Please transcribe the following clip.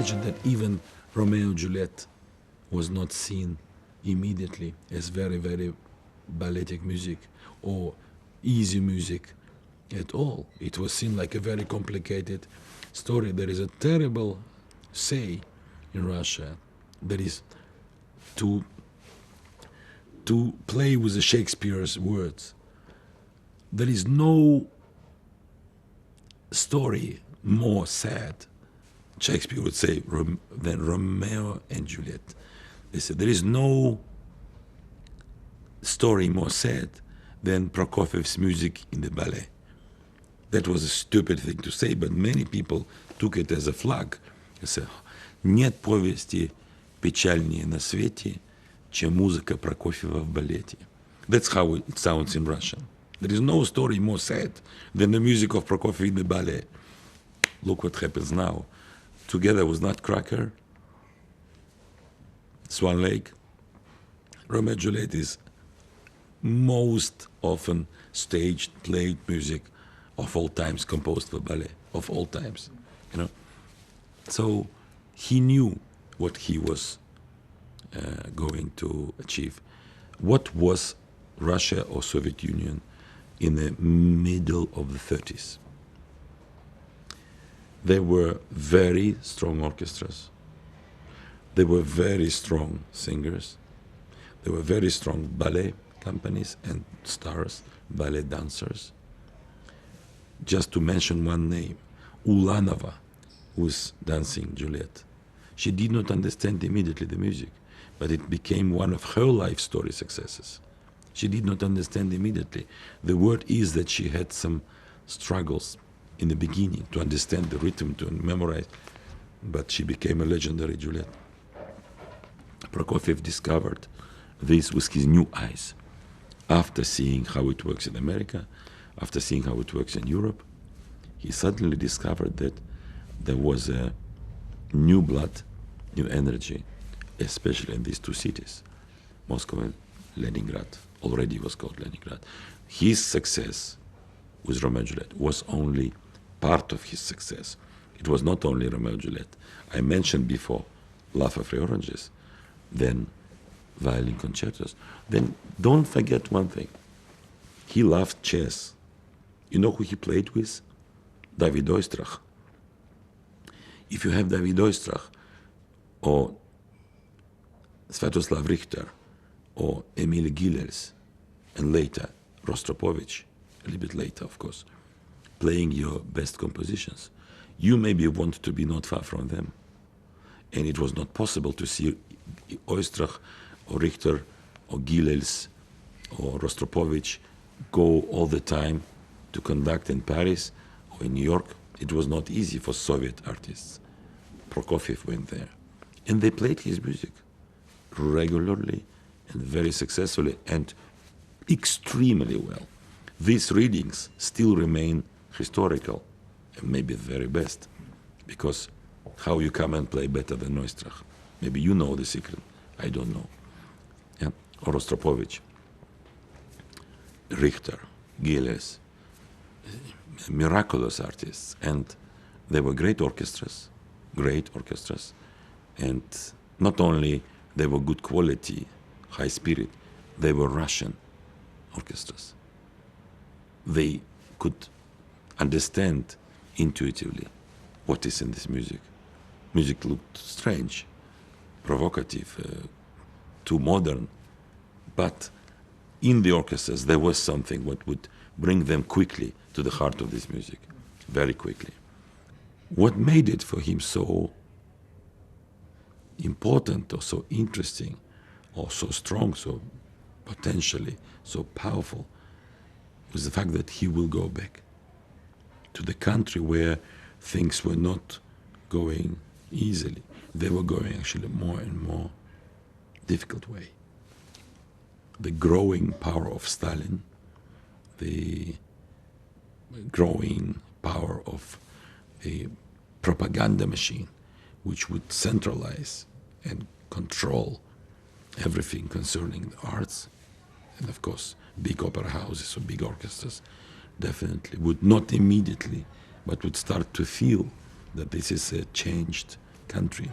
imagine that even Romeo and Juliette was not seen immediately as very, very balletic music or easy music at all. It was seen like a very complicated story. There is a terrible say in Russia that is to play with the Shakespeare's words. There is no story more sad, Shakespeare would say, than Romeo and Juliette. They said there is no story more sad than Prokofiev's music in the ballet. That was a stupid thing to say, but many people took it as a flag. They said, нет повести печальнее на свете, чем музыка Прокофьева в балете. That's how it sounds in Russian. There is no story more sad than the music of Prokofiev in the ballet. Look what happens now. Together with Nutcracker, Swan Lake, Romeo and Juliet is most often staged, played music of all times composed for ballet, of all times, you know. So he knew what he was going to achieve. What was Russia or Soviet Union in the middle of the 30s? There were very strong orchestras. There were very strong singers. There were very strong ballet companies and stars, ballet dancers. Just to mention one name, Ulanova was dancing Juliet. She did not understand immediately the music, but it became one of her life story successes. She did not understand immediately. The word is that she had some struggles in the beginning to understand the rhythm, to memorize, but she became a legendary Juliet. Prokofiev discovered this with his new eyes. After seeing how it works in America, after seeing how it works in Europe, he suddenly discovered that there was a new blood, new energy, especially in these two cities, Moscow and Leningrad. Already was called Leningrad. His success with Romeo and Juliet was only part of his success. It was not only Romeo and Juliet. I mentioned before Love of Free Oranges, then violin concertos. Then don't forget one thing. He loved chess. You know who he played with? David Oistrakh. If you have David Oistrakh or Sviatoslav Richter or Emil Gilels, and later Rostropovich, a little bit later, of course, playing your best compositions, you maybe want to be not far from them. And it was not possible to see Oistrakh or Richter or Gilels or Rostropovich go all the time to conduct in Paris or in New York. It was not easy for Soviet artists. Prokofiev went there. And they played his music regularly and very successfully and extremely well. These readings still remain historical and maybe the very best, because how you come and play better than Oistrakh? Maybe you know the secret. I don't know. Yeah? Or Rostropovich, Richter, Gilles, miraculous artists, and they were great orchestras, and not only they were good quality, high spirit, they were Russian orchestras. They could understand intuitively what is in this music. Music looked strange, provocative, too modern, but in the orchestras there was something what would bring them quickly to the heart of this music, very quickly. What made it for him so important or so interesting or so strong, so potentially so powerful, was the fact that he will go back to the country where things were not going easily. They were going actually more and more difficult way. The growing power of Stalin, the growing power of a propaganda machine which would centralize and control everything concerning the arts, and of course big opera houses or big orchestras definitely would not immediately, but would start to feel that this is a changed country.